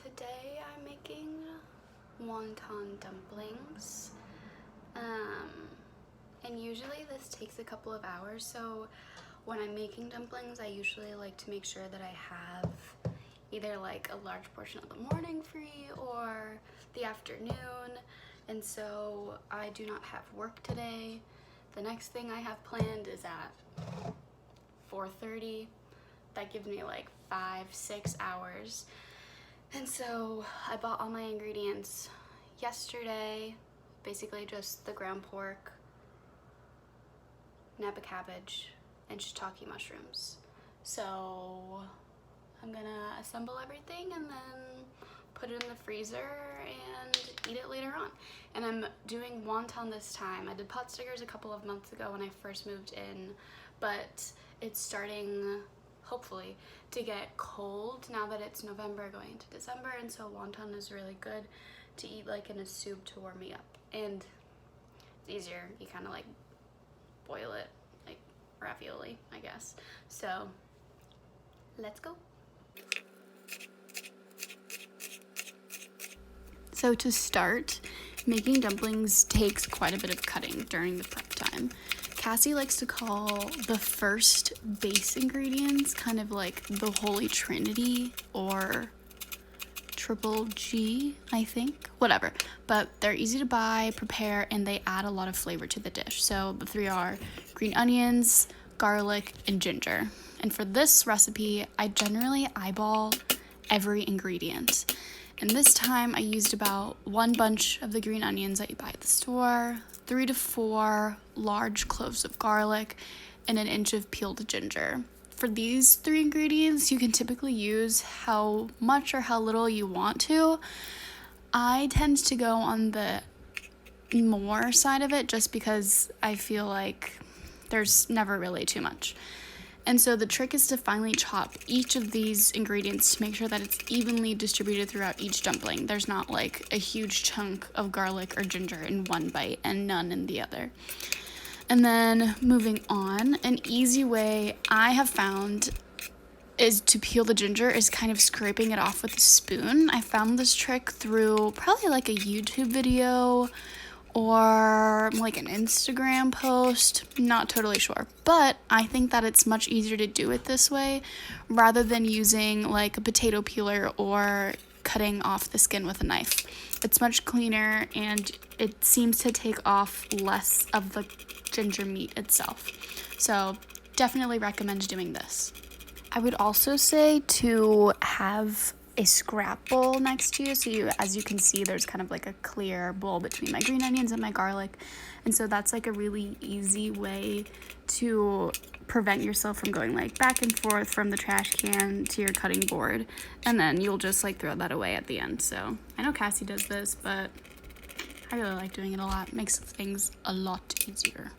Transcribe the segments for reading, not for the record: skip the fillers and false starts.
Today I'm making wonton dumplings, and usually this takes a couple of hours, so when I'm making dumplings I usually like to make sure that I have either like a large portion of the morning free or the afternoon, and so I do not have work today. The next thing I have planned is at 4:30. That gives me like 5-6 hours. And so I bought all my ingredients yesterday, basically just the ground pork, Napa cabbage, and shiitake mushrooms. So I'm gonna assemble everything and then put it in the freezer and eat it later on. And I'm doing wonton this time. I did pot stickers a couple of months ago when I first moved in, but it's starting, hopefully, to get cold now that it's November going into December, and so wonton is really good to eat like in a soup to warm me up. And it's easier, you kind of like boil it like ravioli, I guess. So let's go. So to start, making dumplings takes quite a bit of cutting during the prep time. Cassie likes to call the first base ingredients kind of like the Holy Trinity or Triple G, I think, whatever. But they're easy to buy, prepare, and they add a lot of flavor to the dish. So the three are green onions, garlic, and ginger. And for this recipe, I generally eyeball every ingredient. And this time I used about 1 bunch of the green onions that you buy at the store, 3 to 4 large cloves of garlic, and 1 inch of peeled ginger. For these 3 ingredients, you can typically use how much or how little you want to. I tend to go on the more side of it just because I feel like there's never really too much. And so the trick is to finely chop each of these ingredients to make sure that it's evenly distributed throughout each dumpling. There's not like a huge chunk of garlic or ginger in one bite and none in the other. And then moving on, an easy way I have found is to peel the ginger is kind of scraping it off with a spoon. I found this trick through probably like a YouTube video or like an Instagram post, not totally sure, but I think that it's much easier to do it this way rather than using like a potato peeler or cutting off the skin with a knife. It's much cleaner and it seems to take off less of the ginger meat itself. So definitely recommend doing this. I would also say to have a scrap bowl next to you, so as you can see, there's kind of like a clear bowl between my green onions and my garlic, and so that's like a really easy way to prevent yourself from going like back and forth from the trash can to your cutting board, and then you'll just like throw that away at the end. So I know Cassie does this, but I really like doing it a lot. It makes things a lot easier.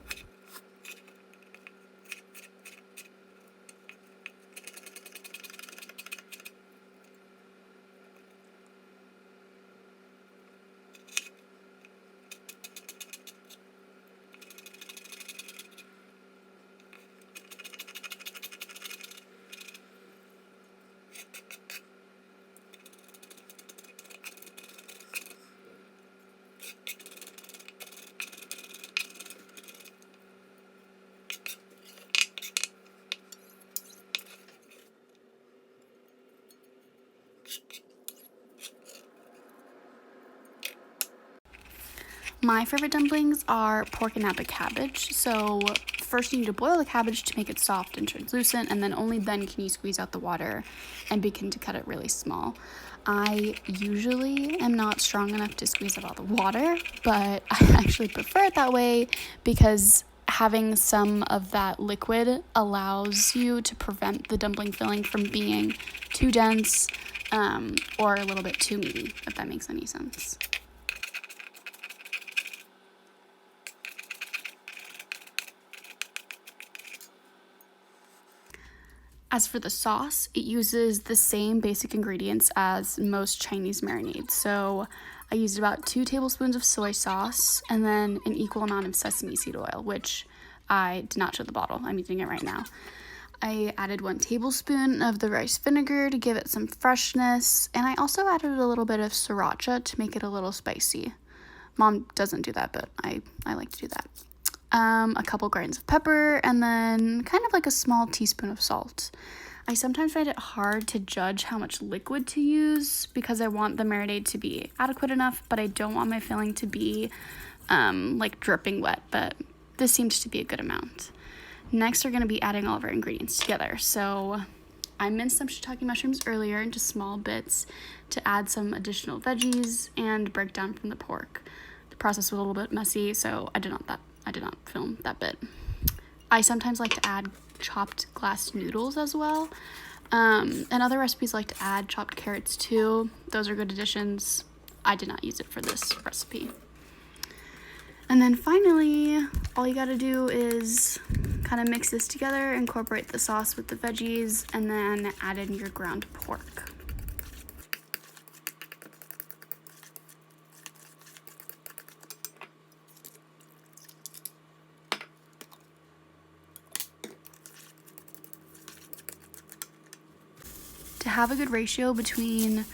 My favorite dumplings are pork and Napa cabbage. So first you need to boil the cabbage to make it soft and translucent, and then only then can you squeeze out the water and begin to cut it really small. I usually am not strong enough to squeeze out all the water, but I actually prefer it that way because having some of that liquid allows you to prevent the dumpling filling from being too dense or a little bit too meaty, if that makes any sense. As for the sauce, it uses the same basic ingredients as most Chinese marinades. So I used about 2 tablespoons of soy sauce and then an equal amount of sesame seed oil, which I did not show the bottle. I'm using it right now. I added 1 tablespoon of the rice vinegar to give it some freshness, and I also added a little bit of sriracha to make it a little spicy. Mom doesn't do that, but I like to do that. A couple grains of pepper, and then kind of like a small teaspoon of salt. I sometimes find it hard to judge how much liquid to use because I want the marinade to be adequate enough, but I don't want my filling to be like dripping wet, but this seems to be a good amount. Next, we're going to be adding all of our ingredients together. So I minced some shiitake mushrooms earlier into small bits to add some additional veggies and break down from the pork. The process was a little bit messy, so I did not film that bit. I sometimes like to add chopped glass noodles as well. And other recipes like to add chopped carrots too. Those are good additions. I did not use it for this recipe. And then finally, all you gotta do is kind of mix this together, incorporate the sauce with the veggies, and then add in your ground pork. To have a good ratio between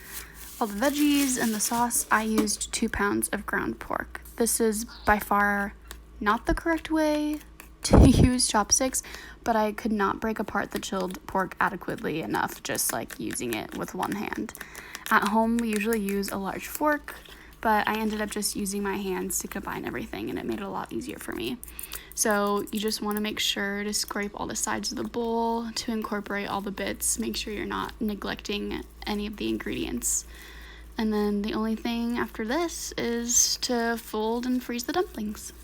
all the veggies and the sauce, I used 2 pounds of ground pork. This is by far not the correct way to use chopsticks, but I could not break apart the chilled pork adequately enough just like using it with one hand. At home, we usually use a large fork, but I ended up just using my hands to combine everything, and it made it a lot easier for me. So you just want to make sure to scrape all the sides of the bowl to incorporate all the bits. Make sure you're not neglecting any of the ingredients. And then the only thing after this is to fold and freeze the dumplings.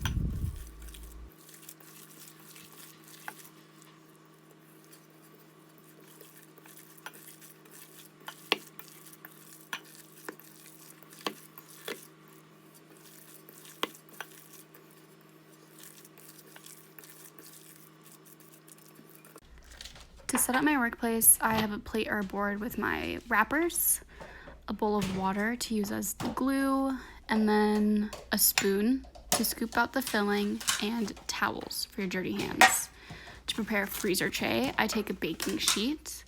To set up my workplace, I have a plate or a board with my wrappers, a bowl of water to use as the glue, and then a spoon to scoop out the filling, and towels for your dirty hands. To prepare a freezer tray, I take a baking sheet.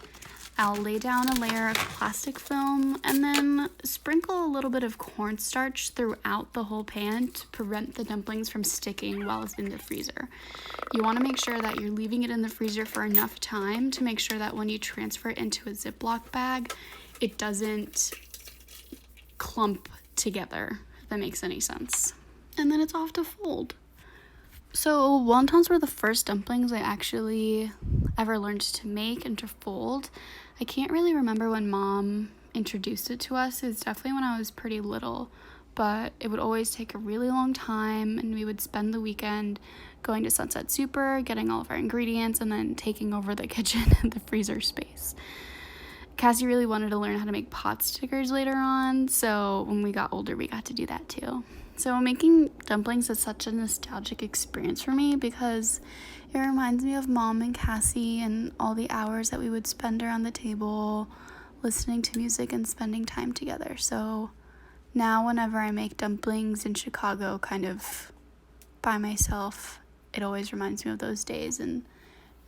I'll lay down a layer of plastic film and then sprinkle a little bit of cornstarch throughout the whole pan to prevent the dumplings from sticking while it's in the freezer. You want to make sure that you're leaving it in the freezer for enough time to make sure that when you transfer it into a Ziploc bag, it doesn't clump together, if that makes any sense. And then it's off to fold. So wontons were the first dumplings I actually ever learned to make and to fold. I can't really remember when Mom introduced it to us. It was definitely when I was pretty little, but it would always take a really long time, and we would spend the weekend going to Sunset Super, getting all of our ingredients, and then taking over the kitchen and the freezer space. Cassie really wanted to learn how to make pot stickers later on, so when we got older, we got to do that too. So making dumplings is such a nostalgic experience for me because it reminds me of Mom and Cassie and all the hours that we would spend around the table listening to music and spending time together. So now whenever I make dumplings in Chicago kind of by myself, it always reminds me of those days, and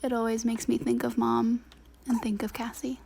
it always makes me think of Mom and think of Cassie.